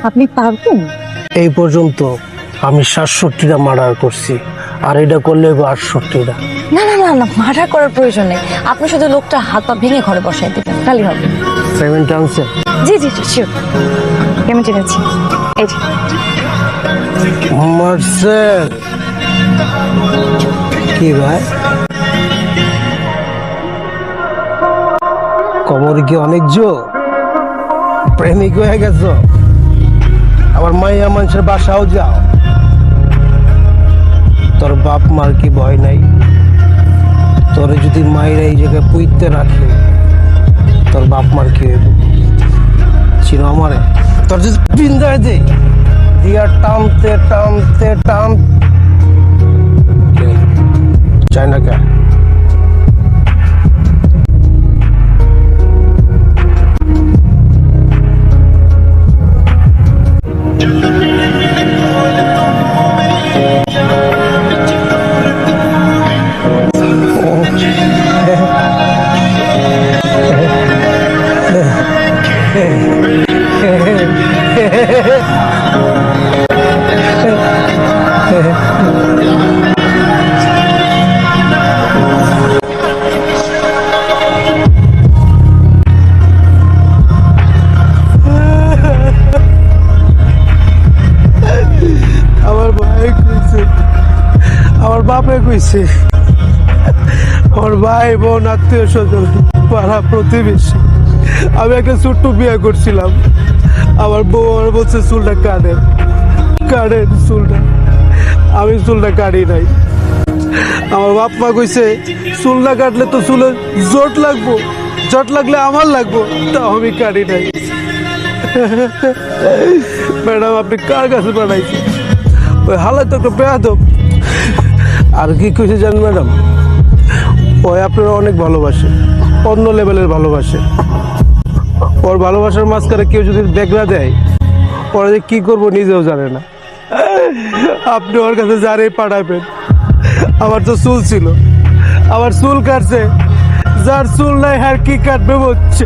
আপনি পারবেন? এই পর্যন্ত আমি 67টা মার্ডার করছি, আর এটা করলে 68টা। না না না না, মার্ডার করার প্রয়োজন নেই। আপনি শুধু লোকটা হাত পা ভেঙে ঘরে বসাই দিবেন, তাহলেই হবে। পেমেন্ট আনছে? জি জি শিওর, পেমেন্ট এনেছি। এই যে মার্সেল, কি ভাই কবর কি অনেক জোর? প্রেমিক হয়ে গেছো? আবার মাইয়া মানুষের বাসাও যাও? তোর বাপ মার কি ভয় নাই? তোরে যদি মায়েরা এই জায়গায় পুইতে রাখে, তোর বাপ মার কি হইব? চিনো আমারে? তোর যদি বিন্দায় দে দিয়া টানতে টানতে টান চাই না কে? আমার ভাই কইছে, আমার বাপে কইছে, আমার ভাই বোন আত্মীয় স্বজন পাড়া প্রতিবেশী, আমি একটা ছোট্ট বিয়ে করছিলাম। আমার বউ আর বলছে চুলটা কাটেন, কাটেন চুলটা। আমি চুলটা কাটি নাই। আমার বাপ মা কইছে চুল না কাটলে তো চুলে জট লাগবো, জট লাগলে আমার লাগবো, তাও আমি কাটি নাই। ম্যাডাম আপনি কার কাছে পাঠাইছেন? ওই হালাই তো একটা বেয়াদব। আর কি কইছে জানেন ম্যাডাম? ওই আপনারা অনেক ভালোবাসে, অন্য লেভেলের ভালোবাসে। ওর ভালোবাসার মাঝখানে কেউ যদি দেখলা দেয়, পরে যে কি করবো নিজেও জানে না। আপনি ওর কাছে যারে পাঠাবেন। আমার তো চুল ছিল, আমার চুল কাটছে, যার চুল নাই আর কি কাটবে বলছে।